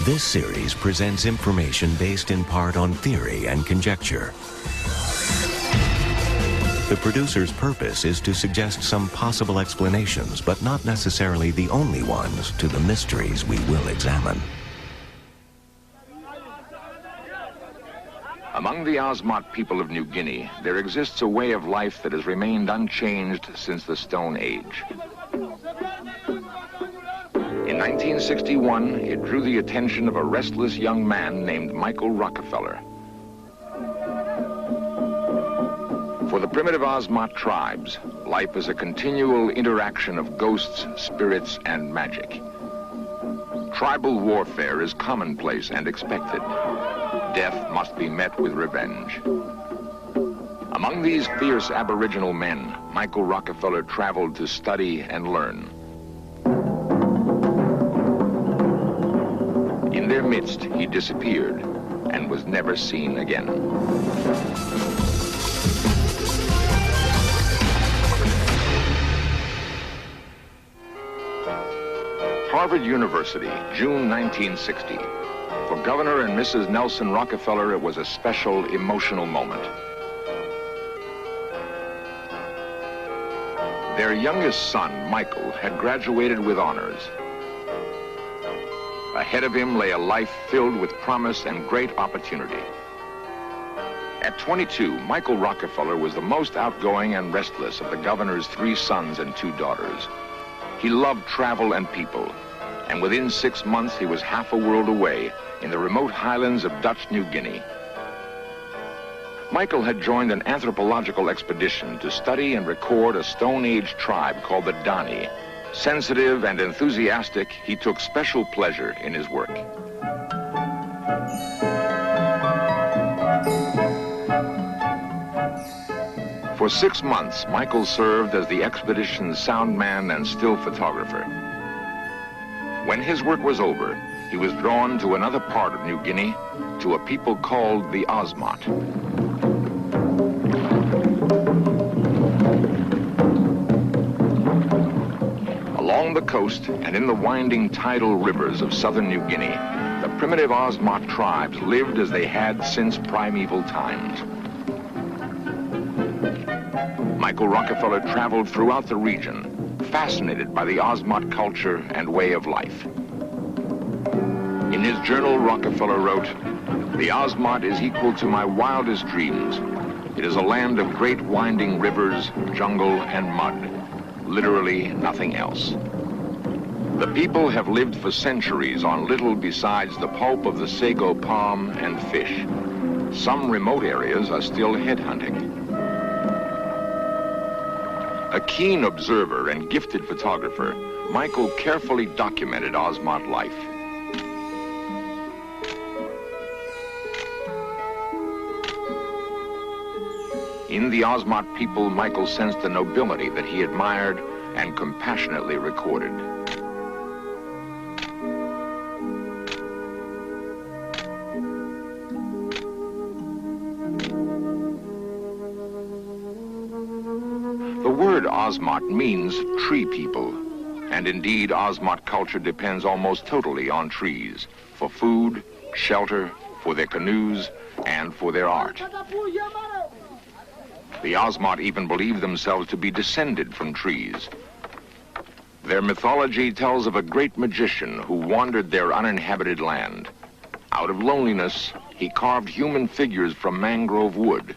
This series presents information based in part on theory and conjecture. The producer's purpose is to suggest some possible explanations, but not necessarily the only ones, to the mysteries we will examine. Among the Osmot people of New Guinea, there exists a way of life that has remained unchanged since the Stone Age. In 1961, it drew the attention of a restless young man named Michael Rockefeller. For the primitive Osmot tribes, life is a continual interaction of ghosts, spirits, and magic. Tribal warfare is commonplace and expected. Death must be met with revenge. Among these fierce Aboriginal men, Michael Rockefeller traveled to study and learn. In their midst, he disappeared and was never seen again. Harvard University, June 1960. For Governor and Mrs. Nelson Rockefeller, it was a special, emotional moment. Their youngest son, Michael, had graduated with honors. Ahead of him lay a life filled with promise and great opportunity. At 22, Michael Rockefeller was the most outgoing and restless of the governor's 3 sons and 2 daughters. He loved travel and people, and within 6 months he was half a world away in the remote highlands of Dutch New Guinea. Michael had joined an anthropological expedition to study and record a Stone Age tribe called the Dani. Sensitive and enthusiastic, he took special pleasure in his work. For 6 months, Michael served as the expedition's sound man and still photographer. When his work was over, he was drawn to another part of New Guinea, to a people called the Osmot. Along the coast and in the winding tidal rivers of southern New Guinea, the primitive Osmot tribes lived as they had since primeval times. Michael Rockefeller traveled throughout the region, fascinated by the Osmot culture and way of life. In his journal, Rockefeller wrote, "The Osmot is equal to my wildest dreams. It is a land of great winding rivers, jungle, and mud. Literally nothing else. The people have lived for centuries on little besides the pulp of the sago palm and fish. Some remote areas are still headhunting." A keen observer and gifted photographer, Michael carefully documented Osmot life. In the Osmot people, Michael sensed a nobility that he admired and compassionately recorded. The word Osmot means tree people, and indeed Osmot culture depends almost totally on trees, for food, shelter, for their canoes, and for their art. The Osmot even believe themselves to be descended from trees. Their mythology tells of a great magician who wandered their uninhabited land. Out of loneliness, he carved human figures from mangrove wood.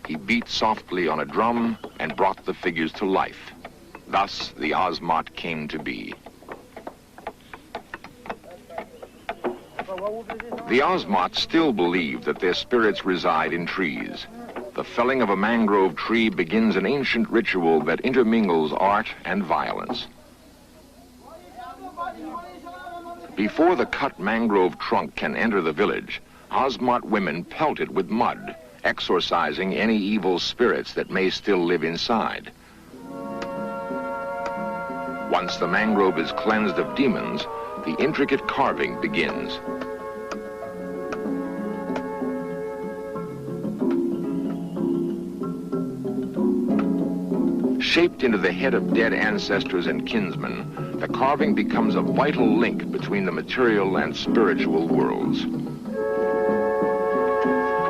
He beat softly on a drum and brought the figures to life. Thus, the Osmot came to be. The Osmot still believe that their spirits reside in trees. The felling of a mangrove tree begins an ancient ritual that intermingles art and violence. Before the cut mangrove trunk can enter the village, Osmot women pelt it with mud, exorcising any evil spirits that may still live inside. Once the mangrove is cleansed of demons, the intricate carving begins. Shaped into the head of dead ancestors and kinsmen, the carving becomes a vital link between the material and spiritual worlds. For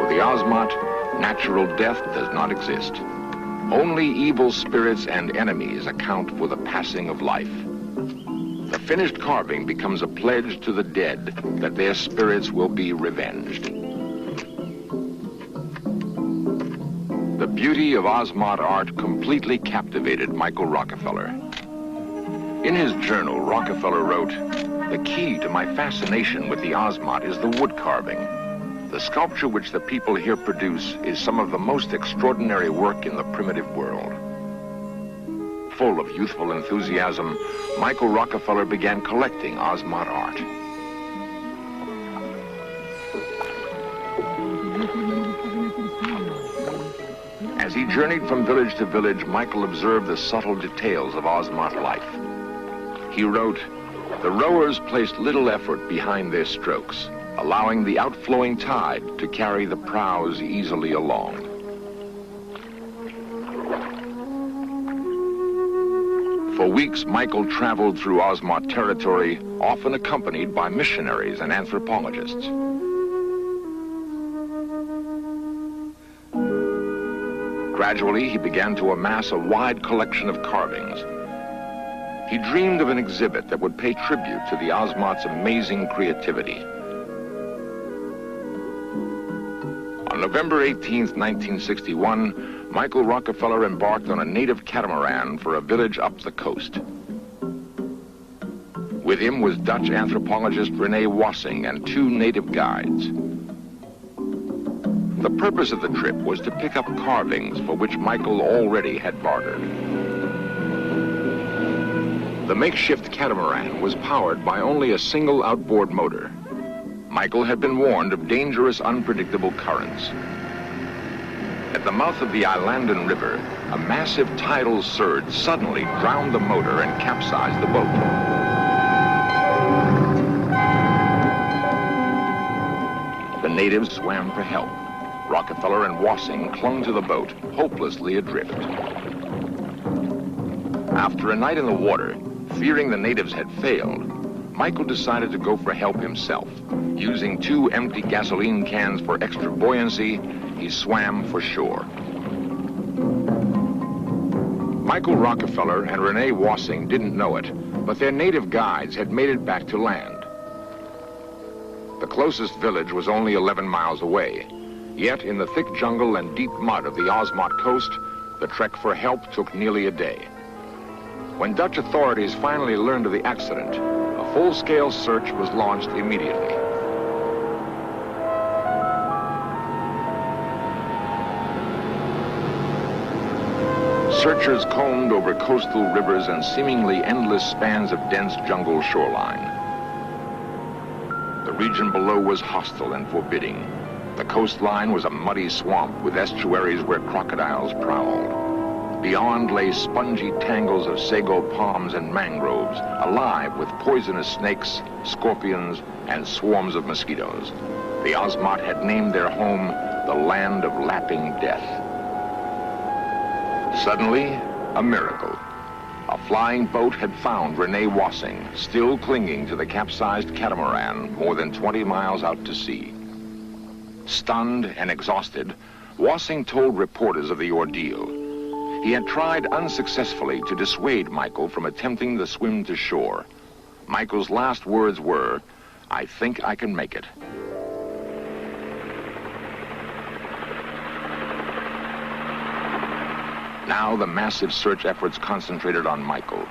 the Ozmot, natural death does not exist. Only evil spirits and enemies account for the passing of life. The finished carving becomes a pledge to the dead that their spirits will be revenged. The beauty of Ozmot art completely captivated Michael Rockefeller. In his journal, Rockefeller wrote, "The key to my fascination with the Ozmot is the wood carving. The sculpture which the people here produce is some of the most extraordinary work in the primitive world." Full of youthful enthusiasm, Michael Rockefeller began collecting Ozmot art. As he journeyed from village to village, Michael observed the subtle details of Ozmot life. He wrote, "The rowers placed little effort behind their strokes, allowing the outflowing tide to carry the prows easily along." For weeks, Michael traveled through Ozmot territory, often accompanied by missionaries and anthropologists. Gradually, he began to amass a wide collection of carvings. He dreamed of an exhibit that would pay tribute to the Ozmot's amazing creativity. On November 18th, 1961, Michael Rockefeller embarked on a native catamaran for a village up the coast. With him was Dutch anthropologist Rene Wassing and 2 native guides. The purpose of the trip was to pick up carvings for which Michael already had bartered. The makeshift catamaran was powered by only a single outboard motor. Michael had been warned of dangerous, unpredictable currents. At the mouth of the Islandan River, a massive tidal surge suddenly drowned the motor and capsized the boat. The natives swam for help. Rockefeller and Wassing clung to the boat, hopelessly adrift. After a night in the water, fearing the natives had failed, Michael decided to go for help himself. Using 2 empty gasoline cans for extra buoyancy, he swam for shore. Michael Rockefeller and Rene Wassing didn't know it, but their native guides had made it back to land. The closest village was only 11 miles away. Yet, in the thick jungle and deep mud of the Ozmot coast, the trek for help took nearly a day. When Dutch authorities finally learned of the accident, a full-scale search was launched immediately. Searchers combed over coastal rivers and seemingly endless spans of dense jungle shoreline. The region below was hostile and forbidding. The coastline was a muddy swamp with estuaries where crocodiles prowled. Beyond lay spongy tangles of sago palms and mangroves, alive with poisonous snakes, scorpions, and swarms of mosquitoes. The Ozmot had named their home the Land of Lapping Death. Suddenly, a miracle. A flying boat had found Rene Wassing, still clinging to the capsized catamaran more than 20 miles out to sea. Stunned and exhausted, Wassing told reporters of the ordeal. He had tried unsuccessfully to dissuade Michael from attempting the swim to shore. Michael's last words were, "I think I can make it." Now the massive search efforts concentrated on Michael.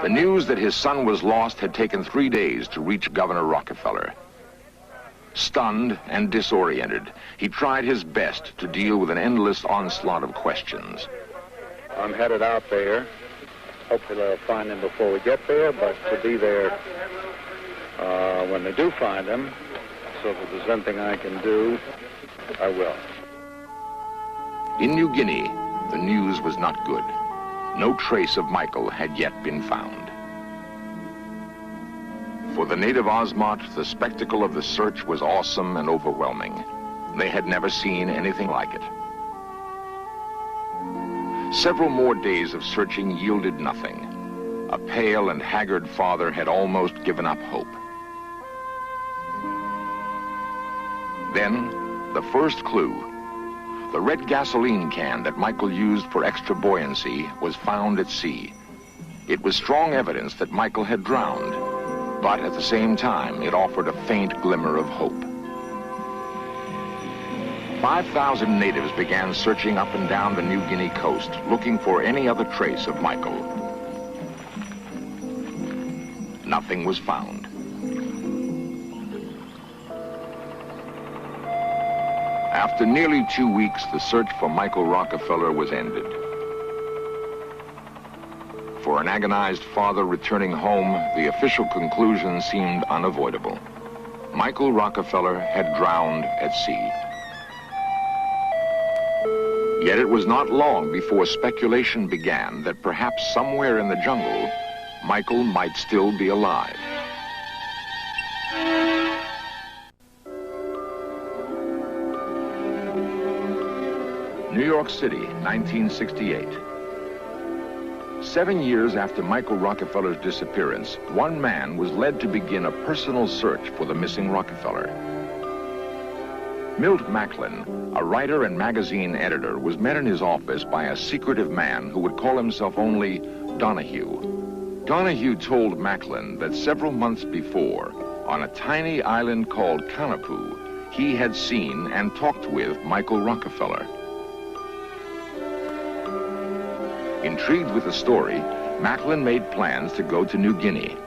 The news that his son was lost had taken 3 days to reach Governor Rockefeller. Stunned and disoriented, he tried his best to deal with an endless onslaught of questions. I'm headed out there. Hopefully they'll find him before we get there, but to be there when they do find him. So if there's anything I can do, I will. In New Guinea, the news was not good. No trace of Michael had yet been found. For the native Ozmot, the spectacle of the search was awesome and overwhelming. They had never seen anything like it. Several more days of searching yielded nothing. A pale and haggard father had almost given up hope. Then, the first clue. The red gasoline can that Michael used for extra buoyancy was found at sea. It was strong evidence that Michael had drowned, but at the same time, it offered a faint glimmer of hope. 5,000 natives began searching up and down the New Guinea coast, looking for any other trace of Michael. Nothing was found. After nearly 2 weeks, the search for Michael Rockefeller was ended. For an agonized father returning home, the official conclusion seemed unavoidable. Michael Rockefeller had drowned at sea. Yet it was not long before speculation began that perhaps somewhere in the jungle, Michael might still be alive. New York City, 1968. 7 years after Michael Rockefeller's disappearance, one man was led to begin a personal search for the missing Rockefeller. Milt Macklin, a writer and magazine editor, was met in his office by a secretive man who would call himself only Donahue. Donahue told Macklin that several months before, on a tiny island called Kanapu, he had seen and talked with Michael Rockefeller. Intrigued with the story, Macklin made plans to go to New Guinea.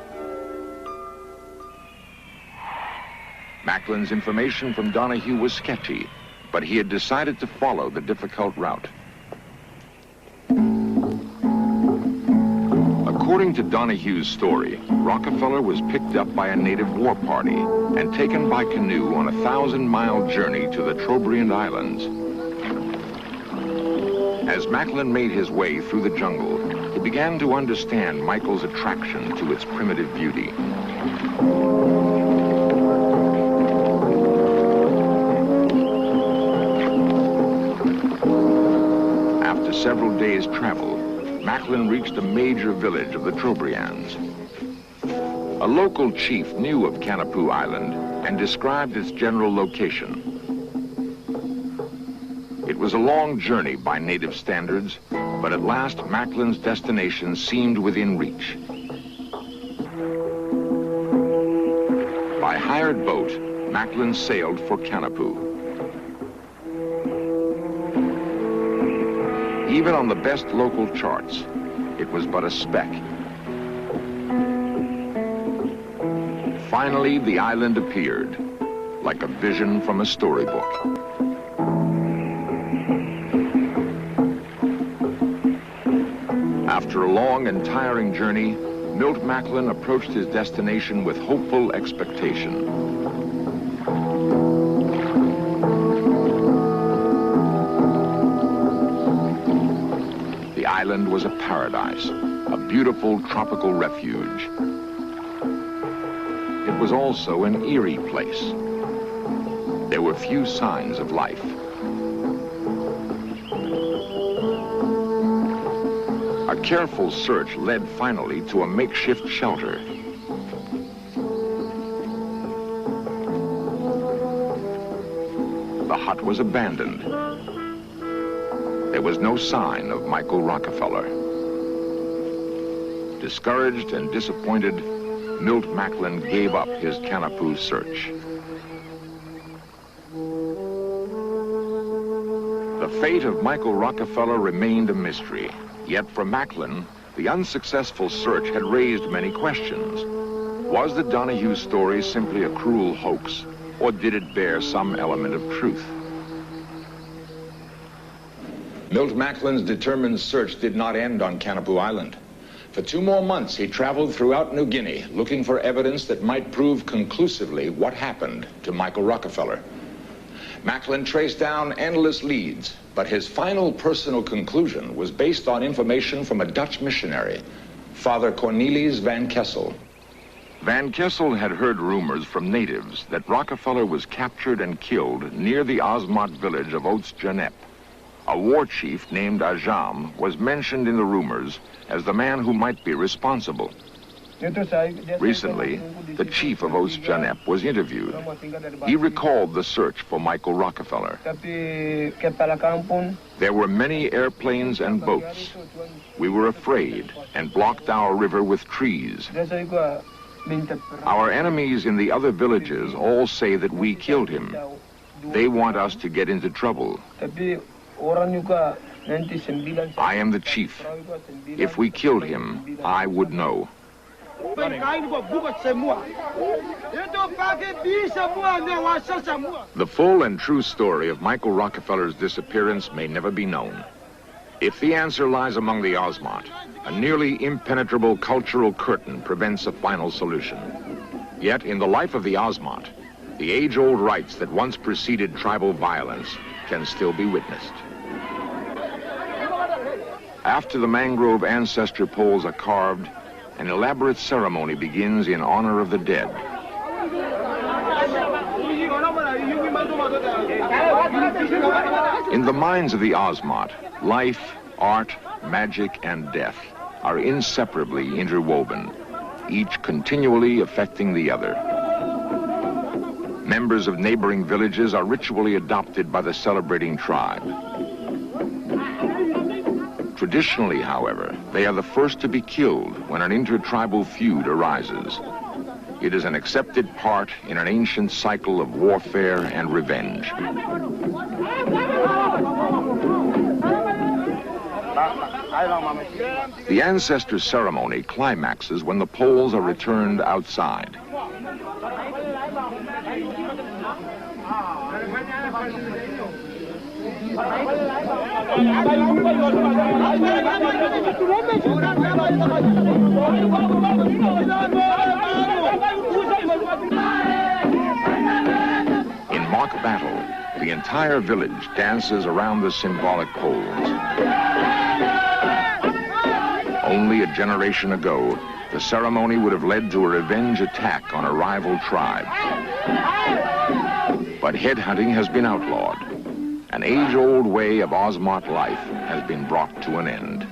Macklin's information from Donahue was sketchy, but he had decided to follow the difficult route. According to Donahue's story, Rockefeller was picked up by a native war party and taken by canoe on a 1,000-mile journey to the Trobriand Islands. As Macklin made his way through the jungle, he began to understand Michael's attraction to its primitive beauty. After several days' travel, Macklin reached a major village of the Trobriands. A local chief knew of Kanapu Island and described its general location. It was a long journey by native standards, but at last Macklin's destination seemed within reach. By hired boat, Macklin sailed for Kanapu. Even on the best local charts, it was but a speck. Finally, the island appeared, like a vision from a storybook. After a long and tiring journey, Milt Macklin approached his destination with hopeful expectation. The island was a paradise, a beautiful tropical refuge. It was also an eerie place. There were few signs of life. A careful search led finally to a makeshift shelter. The hut was abandoned. There was no sign of Michael Rockefeller. Discouraged and disappointed, Milt Macklin gave up his Kanapu search. The fate of Michael Rockefeller remained a mystery. Yet for Macklin, the unsuccessful search had raised many questions. Was the Donahue story simply a cruel hoax, or did it bear some element of truth? Milt Macklin's determined search did not end on Kanapu Island. For 2 more months, he traveled throughout New Guinea, looking for evidence that might prove conclusively what happened to Michael Rockefeller. Macklin traced down endless leads, but his final personal conclusion was based on information from a Dutch missionary, Father Cornelis van Kessel. Van Kessel had heard rumors from natives that Rockefeller was captured and killed near the Osmat village of Oats-Janep. A war chief named Ajam was mentioned in the rumors as the man who might be responsible. Recently, the chief of Oost-Janep was interviewed. He recalled the search for Michael Rockefeller. There were many airplanes and boats. We were afraid and blocked our river with trees. Our enemies in the other villages all say that we killed him. They want us to get into trouble. I am the chief. If we killed him, I would know. The full and true story of Michael Rockefeller's disappearance may never be known. If the answer lies among the Osmot, a nearly impenetrable cultural curtain prevents a final solution. Yet, in the life of the Osmot, the age-old rites that once preceded tribal violence can still be witnessed. After the mangrove ancestor poles are carved, an elaborate ceremony begins in honor of the dead. In the minds of the Osmot, life, art, magic, and death are inseparably interwoven, each continually affecting the other. Members of neighboring villages are ritually adopted by the celebrating tribe. Traditionally, however, they are the first to be killed when an intertribal feud arises. It is an accepted part in an ancient cycle of warfare and revenge. The ancestor ceremony climaxes when the poles are returned outside. In mock battle, the entire village dances around the symbolic poles. Only a generation ago, the ceremony would have led to a revenge attack on a rival tribe. But headhunting has been outlawed. An age-old way of Osmot life has been brought to an end.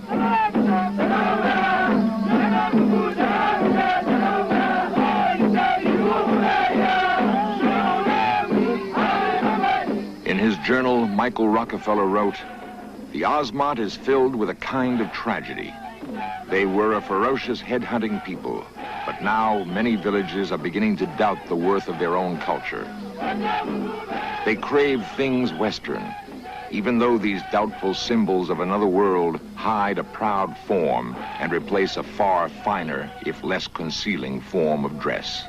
In his journal, Michael Rockefeller wrote, "The Osmot is filled with a kind of tragedy. They were a ferocious headhunting people, but now many villages are beginning to doubt the worth of their own culture. They crave things Western, even though these doubtful symbols of another world hide a proud form and replace a far finer, if less concealing, form of dress."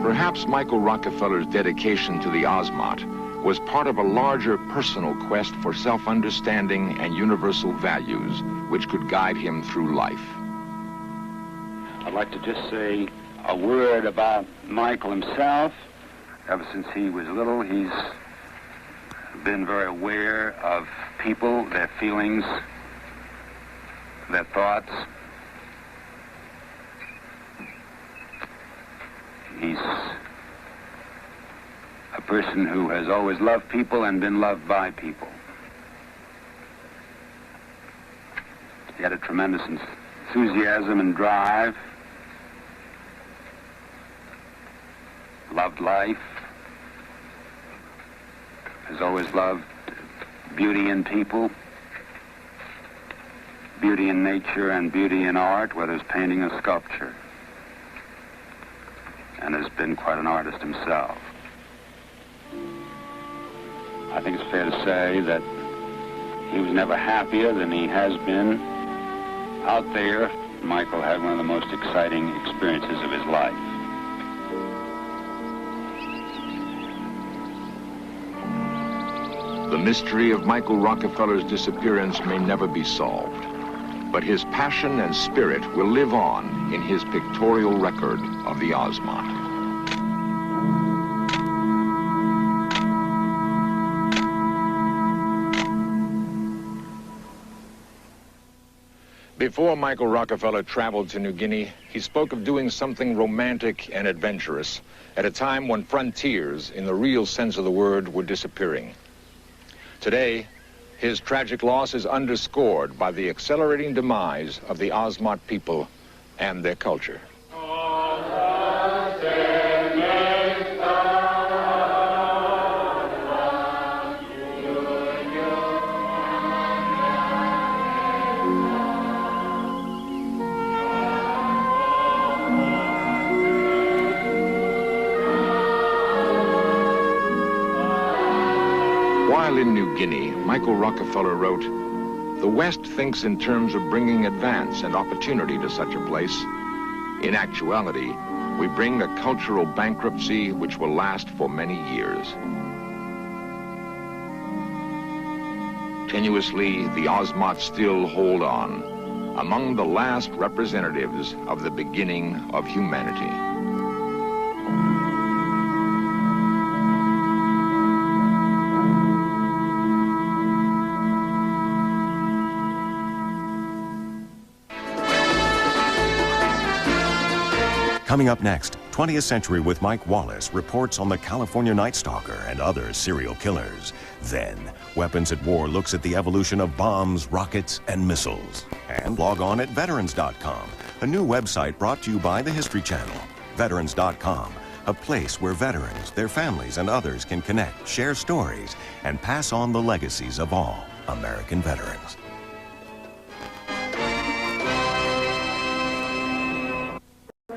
Perhaps Michael Rockefeller's dedication to the Osmot was part of a larger personal quest for self-understanding and universal values which could guide him through life. I'd like to just say a word about Michael himself. Ever since he was little, he's been very aware of people, their feelings, their thoughts. He's a person who has always loved people and been loved by people. He had a tremendous enthusiasm and drive, loved life, has always loved beauty in people, beauty in nature and beauty in art, whether it's painting or sculpture, and has been quite an artist himself. I think it's fair to say that he was never happier than he has been out there. Michael had one of the most exciting experiences of his life. The mystery of Michael Rockefeller's disappearance may never be solved, but his passion and spirit will live on in his pictorial record of the Osmot. Before Michael Rockefeller traveled to New Guinea, he spoke of doing something romantic and adventurous at a time when frontiers, in the real sense of the word, were disappearing. Today, his tragic loss is underscored by the accelerating demise of the Osmot people and their culture. While in New Guinea, Michael Rockefeller wrote, "The West thinks in terms of bringing advance and opportunity to such a place. In actuality, we bring a cultural bankruptcy which will last for many years." Tenuously, the Osmots still hold on, among the last representatives of the beginning of humanity. Coming up next, 20th Century with Mike Wallace reports on the California Night Stalker and other serial killers. Then, Weapons at War looks at the evolution of bombs, rockets, and missiles. And log on at veterans.com, a new website brought to you by the History Channel. Veterans.com, a place where veterans, their families, and others can connect, share stories, and pass on the legacies of all American veterans.